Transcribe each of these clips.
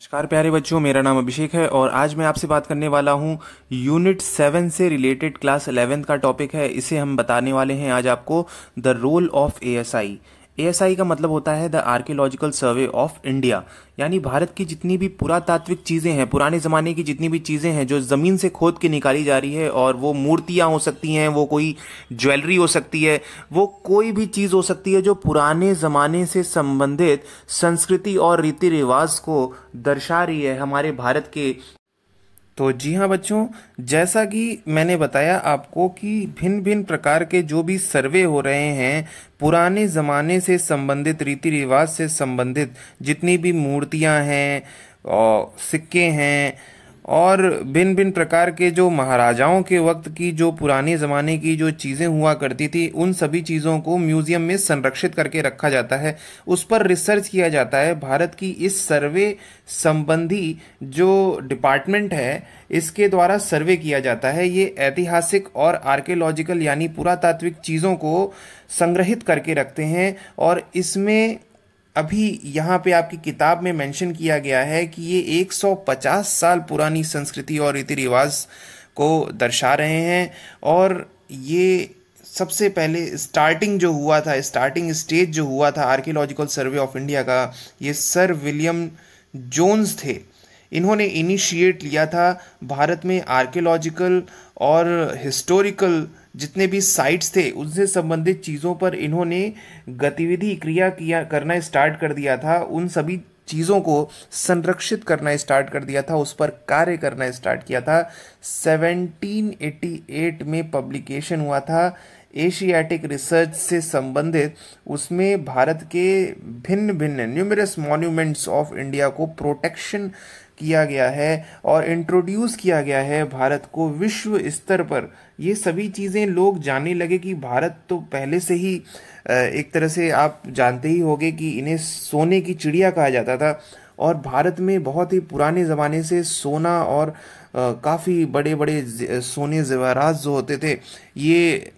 नमस्कार प्यारे बच्चों, मेरा नाम अभिषेक है और आज मैं आपसे बात करने वाला हूँ यूनिट 7 से रिलेटेड क्लास 11 का टॉपिक है। इसे हम बताने वाले हैं आज आपको the role of ASI. ASI का मतलब होता है the archaeological survey of India, यानी भारत की जितनी भी पुरातात्विक चीज़ें हैं, पुराने ज़माने की जितनी भी चीज़ें हैं जो ज़मीन से खोद के निकाली जा रही है, और वो मूर्तियाँ हो सकती हैं, वो कोई ज्वेलरी हो सकती है, वो कोई भी चीज़ हो सकती है जो पुराने ज़माने से संबंधित संस्कृति और रीति रिवाज को दर्शा रही है हमारे भारत के। तो जी हाँ बच्चों, जैसा कि मैंने बताया आपको कि भिन्न भिन्न प्रकार के जो भी सर्वे हो रहे हैं, पुराने ज़माने से संबंधित, रीति रिवाज से संबंधित जितनी भी मूर्तियाँ हैं और सिक्के हैं और भिन्न भिन्न प्रकार के जो महाराजाओं के वक्त की जो पुराने ज़माने की जो चीज़ें हुआ करती थी, उन सभी चीज़ों को म्यूज़ियम में संरक्षित करके रखा जाता है। उस पर रिसर्च किया जाता है। भारत की इस सर्वे संबंधी जो डिपार्टमेंट है, इसके द्वारा सर्वे किया जाता है। ये ऐतिहासिक और आर्कियोलॉजिकल यानी पुरातात्विक चीज़ों को संग्रहित करके रखते हैं। और इसमें अभी यहाँ पे आपकी किताब में मेंशन किया गया है कि ये 150 साल पुरानी संस्कृति और रीति रिवाज को दर्शा रहे हैं। और ये सबसे पहले स्टार्टिंग जो हुआ था, स्टार्टिंग स्टेज जो हुआ था आर्कियोलॉजिकल सर्वे ऑफ इंडिया का, ये सर विलियम जोन्स थे। इन्होंने इनिशिएट लिया था। भारत में आर्कियोलॉजिकल और हिस्टोरिकल जितने भी साइट्स थे, उनसे संबंधित चीज़ों पर इन्होंने गतिविधि क्रिया करना स्टार्ट कर दिया था। उन सभी चीज़ों को संरक्षित करना स्टार्ट कर दिया था, उस पर कार्य करना स्टार्ट किया था। 1788 में पब्लिकेशन हुआ था एशियाटिक रिसर्च से संबंधित। उसमें भारत के भिन्न भिन्न न्यूमरस मॉन्यूमेंट्स ऑफ इंडिया को प्रोटेक्शन किया गया है और इंट्रोड्यूस किया गया है भारत को विश्व स्तर पर। ये सभी चीज़ें लोग जानने लगे कि भारत तो पहले से ही एक तरह से आप जानते ही होंगे कि इन्हें सोने की चिड़िया कहा जाता था। और भारत में बहुत ही पुराने ज़माने से सोना और काफ़ी बड़े बड़े सोने ज़ेवरात जो होते थे, ये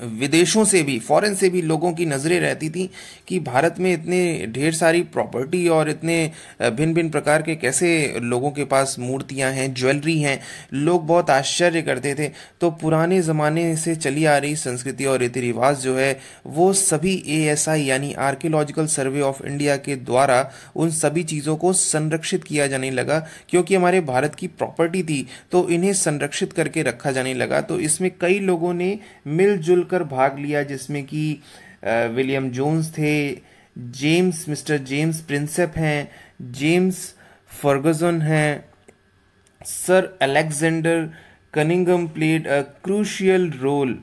विदेशों से भी, फॉरेन से भी लोगों की नज़रें रहती थी कि भारत में इतने ढेर सारी प्रॉपर्टी और इतने भिन्न भिन्न प्रकार के कैसे लोगों के पास मूर्तियां हैं, ज्वेलरी हैं। लोग बहुत आश्चर्य करते थे। तो पुराने ज़माने से चली आ रही संस्कृति और रीति रिवाज जो है, वो सभी एएसआई यानी आर्कियोलॉजिकल सर्वे ऑफ इंडिया के द्वारा उन सभी चीज़ों को संरक्षित किया जाने लगा। क्योंकि हमारे भारत की प्रॉपर्टी थी तो इन्हें संरक्षित करके रखा जाने लगा। तो इसमें कई लोगों ने मिलजुल कर भाग लिया, जिसमें कि विलियम जोन्स थे, मिस्टर जेम्स प्रिंसेप हैं, जेम्स फर्गुसन हैं, sir Alexander Cunningham played a crucial role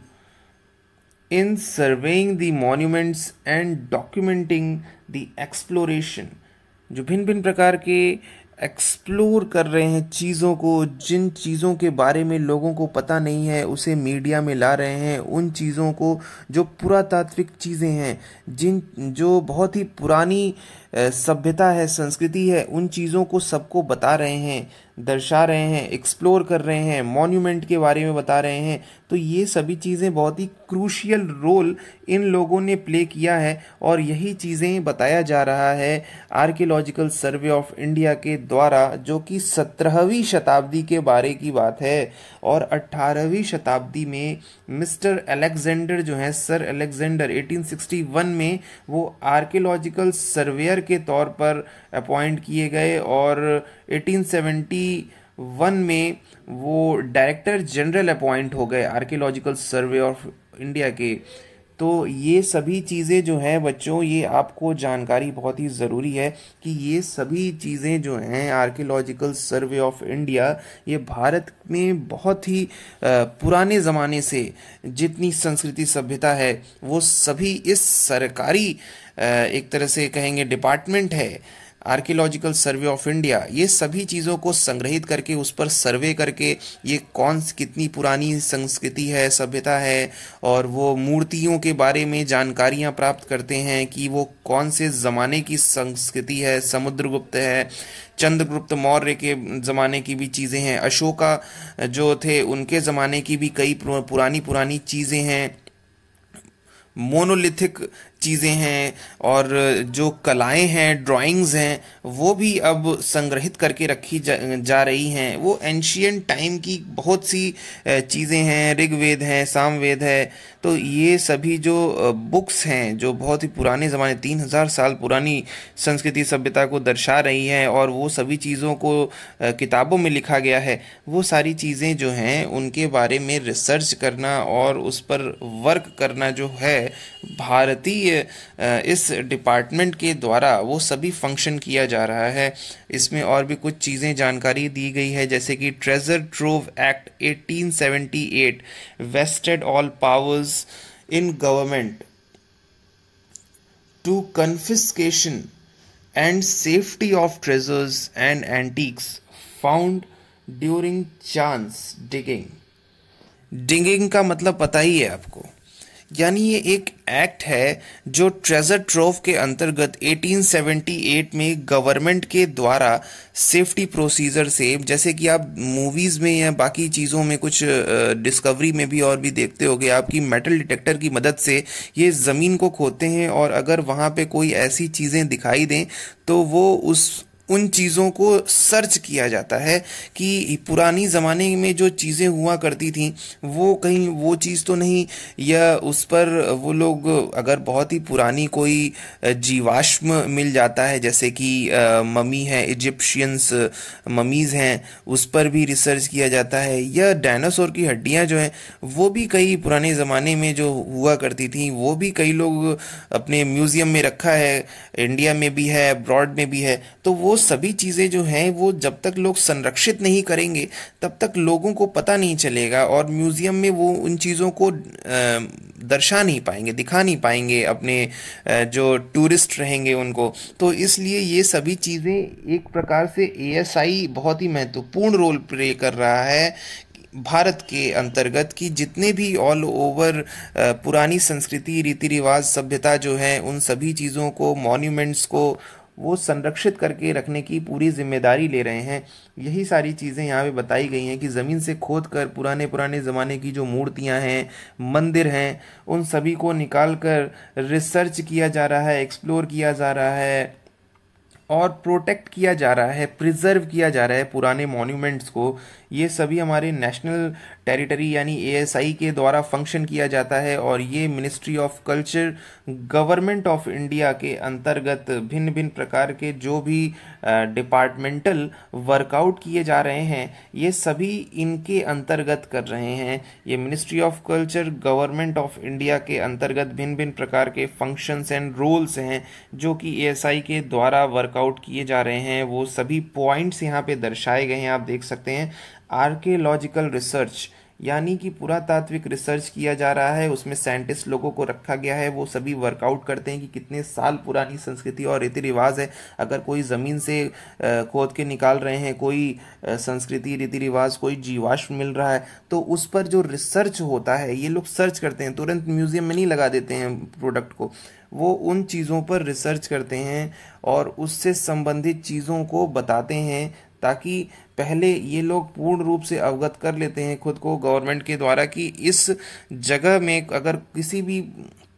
in surveying the monuments and documenting the exploration. जो भिन्न भिन्न प्रकार के एक्सप्लोर कर रहे हैं चीज़ों को, जिन चीज़ों के बारे में लोगों को पता नहीं है उसे मीडिया में ला रहे हैं। उन चीज़ों को, जो पुरातात्विक चीज़ें हैं, जो बहुत ही पुरानी सभ्यता है, संस्कृति है, उन चीज़ों को सबको बता रहे हैं, दर्शा रहे हैं, एक्सप्लोर कर रहे हैं, मॉन्यूमेंट के बारे में बता रहे हैं। तो ये सभी चीज़ें बहुत ही क्रूशियल रोल इन लोगों ने प्ले किया है और यही चीज़ें बताया जा रहा है आर्कियोलॉजिकल सर्वे ऑफ इंडिया के द्वारा, जो कि 17वीं शताब्दी के बारे की बात है। और 18वीं शताब्दी में मिस्टर अलेक्जेंडर जो हैं, सर अलेक्जेंडर, 1861 में वो आर्कियोलॉजिकल सर्वेयर के तौर पर अपॉइंट किए गए और 1871 में वो डायरेक्टर जनरल अपॉइंट हो गए आर्कियोलॉजिकल सर्वे ऑफ इंडिया के। तो ये सभी चीज़ें जो हैं बच्चों, ये आपको जानकारी बहुत ही ज़रूरी है कि ये सभी चीज़ें जो हैं आर्कियोलॉजिकल सर्वे ऑफ इंडिया, ये भारत में बहुत ही पुराने ज़माने से जितनी संस्कृति सभ्यता है, वो सभी इस सरकारी एक तरह से कहेंगे डिपार्टमेंट है आर्कियोलॉजिकल सर्वे ऑफ इंडिया, ये सभी चीज़ों को संग्रहित करके, उस पर सर्वे करके, ये कितनी पुरानी संस्कृति है, सभ्यता है, और वो मूर्तियों के बारे में जानकारियाँ प्राप्त करते हैं कि वो कौन से ज़माने की संस्कृति है। समुद्रगुप्त है, चंद्रगुप्त मौर्य के ज़माने की भी चीज़ें हैं, अशोका जो थे उनके ज़माने की भी कई पुरानी पुरानी चीज़ें हैं। मोनोलिथिक चीज़ें हैं और जो कलाएं हैं, ड्राइंग्स हैं, वो भी अब संग्रहित करके रखी जा रही हैं। वो एंशियंट टाइम की बहुत सी चीज़ें हैं, ऋग्वेद हैं, सामवेद है। तो ये सभी जो बुक्स हैं जो बहुत ही पुराने ज़माने 3000 साल पुरानी संस्कृति सभ्यता को दर्शा रही हैं और वो सभी चीज़ों को किताबों में लिखा गया है, वो सारी चीज़ें जो हैं उनके बारे में रिसर्च करना और उस पर वर्क करना जो है भारतीय इस डिपार्टमेंट के द्वारा वो सभी फंक्शन किया जा रहा है। इसमें और भी कुछ चीज़ें जानकारी दी गई है, जैसे कि treasure trove act 1878 vested all powers in government to confiscation and safety of treasures and antiques found during chance digging। Digging का मतलब पता ही है आपको, यानी ये एक एक्ट है जो ट्रेजर ट्रोव के अंतर्गत 1878 में गवर्नमेंट के द्वारा सेफ्टी प्रोसीजर से, जैसे कि आप मूवीज़ में या बाकी चीज़ों में कुछ डिस्कवरी में भी और भी देखते होगे, आपकी मेटल डिटेक्टर की मदद से ये ज़मीन को खोदते हैं और अगर वहाँ पे कोई ऐसी चीज़ें दिखाई दें तो वो उन चीज़ों को सर्च किया जाता है कि पुरानी ज़माने में जो चीज़ें हुआ करती थी वो कहीं वो चीज़ तो नहीं, या उस पर वो लोग अगर बहुत ही पुरानी कोई जीवाश्म मिल जाता है, जैसे कि ममी है, इजिप्शियंस ममीज़ हैं, उस पर भी रिसर्च किया जाता है, या डायनासोर की हड्डियां जो हैं वो भी कई पुराने ज़माने में जो हुआ करती थी वो भी कई लोग अपने म्यूज़ियम में रखा है, इंडिया में भी है, अब्रॉड में भी है। तो वो सभी चीज़ें जो हैं वो जब तक लोग संरक्षित नहीं करेंगे तब तक लोगों को पता नहीं चलेगा और म्यूज़ियम में वो उन चीज़ों को दर्शा नहीं पाएंगे, दिखा नहीं पाएंगे अपने जो टूरिस्ट रहेंगे उनको। तो इसलिए ये सभी चीज़ें एक प्रकार से एएसआई बहुत ही महत्वपूर्ण रोल प्ले कर रहा है भारत के अंतर्गत, कि जितने भी ऑल ओवर पुरानी संस्कृति, रीति रिवाज, सभ्यता जो है उन सभी चीज़ों को, मॉन्यूमेंट्स को वो संरक्षित करके रखने की पूरी जिम्मेदारी ले रहे हैं। यही सारी चीज़ें यहाँ पे बताई गई हैं कि ज़मीन से खोद कर पुराने पुराने ज़माने की जो मूर्तियाँ हैं, मंदिर हैं, उन सभी को निकाल कर रिसर्च किया जा रहा है, एक्सप्लोर किया जा रहा है और प्रोटेक्ट किया जा रहा है, प्रिजर्व किया जा रहा है पुराने मॉन्यूमेंट्स को। ये सभी हमारे नेशनल टेरिटरी यानी एएसआई के द्वारा फंक्शन किया जाता है और ये ministry of culture, government of India के अंतर्गत भिन्न भिन्न प्रकार के जो भी डिपार्टमेंटल वर्कआउट किए जा रहे हैं ये सभी इनके अंतर्गत कर रहे हैं। ये ministry of culture, government of India के अंतर्गत भिन्न भिन्न प्रकार के फंक्शंस एंड रोल्स हैं जो कि एएसआई के द्वारा वर्कआउट किए जा रहे हैं। वो सभी पॉइंट्स यहाँ पे दर्शाए गए हैं, आप देख सकते हैं। आर्कियोलॉजिकल रिसर्च यानी कि पुरातात्विक रिसर्च किया जा रहा है, उसमें साइंटिस्ट लोगों को रखा गया है, वो सभी वर्कआउट करते हैं कि कितने साल पुरानी संस्कृति और रीति रिवाज है। अगर कोई ज़मीन से खोद के निकाल रहे हैं कोई संस्कृति, रीति रिवाज, कोई जीवाश्म मिल रहा है तो उस पर जो रिसर्च होता है ये लोग सर्च करते हैं, तुरंत म्यूजियम में नहीं लगा देते हैं प्रोडक्ट को, वो उन चीज़ों पर रिसर्च करते हैं और उससे संबंधित चीज़ों को बताते हैं ताकि पहले ये लोग पूर्ण रूप से अवगत कर लेते हैं खुद को गवर्नमेंट के द्वारा कि इस जगह में अगर किसी भी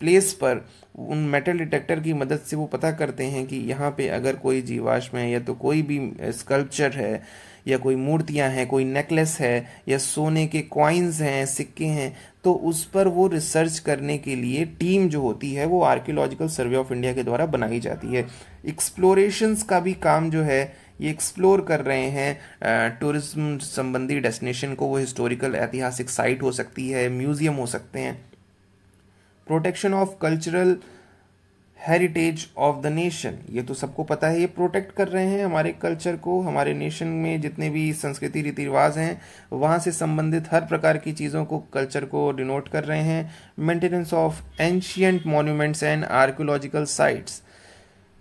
प्लेस पर उन मेटल डिटेक्टर की मदद से वो पता करते हैं कि यहाँ पे अगर कोई जीवाश्म है या तो कोई भी स्कल्पचर है या कोई मूर्तियाँ हैं, कोई नेकलेस है या सोने के कॉइन्स हैं, सिक्के हैं, तो उस पर वो रिसर्च करने के लिए टीम जो होती है वो आर्कियोलॉजिकल सर्वे ऑफ इंडिया के द्वारा बनाई जाती है। एक्सप्लोरेशंस का भी काम जो है ये एक्सप्लोर कर रहे हैं टूरिज्म संबंधी डेस्टिनेशन को, वो हिस्टोरिकल ऐतिहासिक साइट हो सकती है, म्यूजियम हो सकते हैं। Protection of cultural heritage of the nation, ये तो सबको पता है, ये प्रोटेक्ट कर रहे हैं हमारे कल्चर को, हमारे नेशन में जितने भी संस्कृति रीति रिवाज हैं वहाँ से संबंधित हर प्रकार की चीज़ों को, कल्चर को डिनोट कर रहे हैं। Maintenance of ancient monuments and archaeological sites,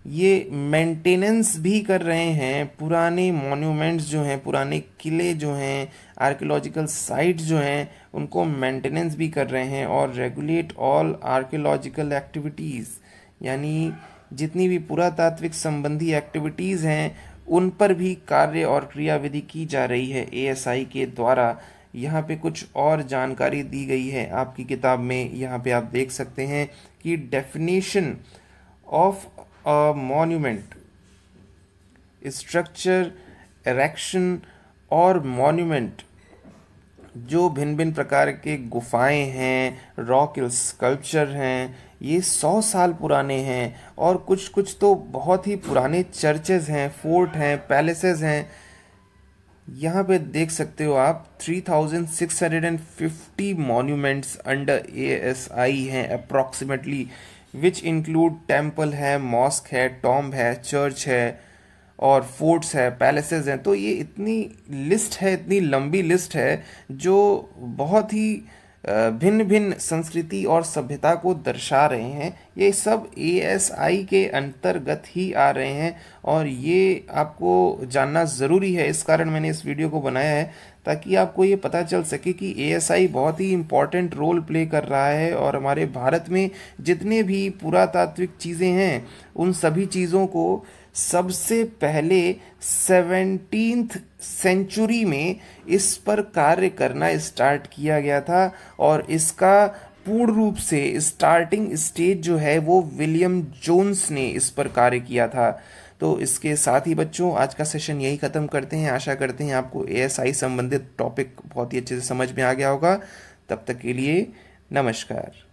ये मेंटेनेंस भी कर रहे हैं पुराने मॉन्यूमेंट्स जो हैं, पुराने किले जो हैं, आर्कियोलॉजिकल साइट्स जो हैं उनको मेंटेनेंस भी कर रहे हैं। और रेगुलेट ऑल आर्कियोलॉजिकल एक्टिविटीज़, यानी जितनी भी पुरातात्विक संबंधी एक्टिविटीज़ हैं उन पर भी कार्य और क्रियाविधि की जा रही है एएसआई के द्वारा यहाँ पे कुछ और जानकारी दी गई है आपकी किताब में। यहाँ पे आप देख सकते हैं कि definition of a monument, structure, erection और मॉन्यूमेंट, जो भिन्न भिन्न प्रकार के गुफाएं हैं, रॉक स्कल्पचर हैं, ये 100 साल पुराने हैं। और कुछ कुछ तो बहुत ही पुराने चर्चेज हैं, फोर्ट हैं, पैलेसेस हैं। यहाँ पे देख सकते हो आप 3650 मॉन्यूमेंट्स अंडर ASI हैं अप्रॉक्सीमेटली, विच इंक्लूड टेम्पल है, मॉस्क है, टॉम्ब है, चर्च है और फोर्ट्स है, पैलेसेस हैं। तो ये इतनी लिस्ट है, इतनी लंबी लिस्ट है जो बहुत ही भिन्न भिन्न संस्कृति और सभ्यता को दर्शा रहे हैं। ये सब ASI के अंतर्गत ही आ रहे हैं और ये आपको जानना ज़रूरी है। इस कारण मैंने इस वीडियो को बनाया है ताकि आपको ये पता चल सके कि ASI बहुत ही इम्पॉर्टेंट रोल प्ले कर रहा है और हमारे भारत में जितने भी पुरातात्विक चीज़ें हैं उन सभी चीज़ों को सबसे पहले 17th सेंचुरी में इस पर कार्य करना स्टार्ट किया गया था। और इसका पूर्ण रूप से स्टार्टिंग स्टेज जो है वो विलियम जोन्स ने इस पर कार्य किया था। तो इसके साथ ही बच्चों आज का सेशन यही ख़त्म करते हैं। आशा करते हैं आपको ASI संबंधित टॉपिक बहुत ही अच्छे से समझ में आ गया होगा। तब तक के लिए नमस्कार।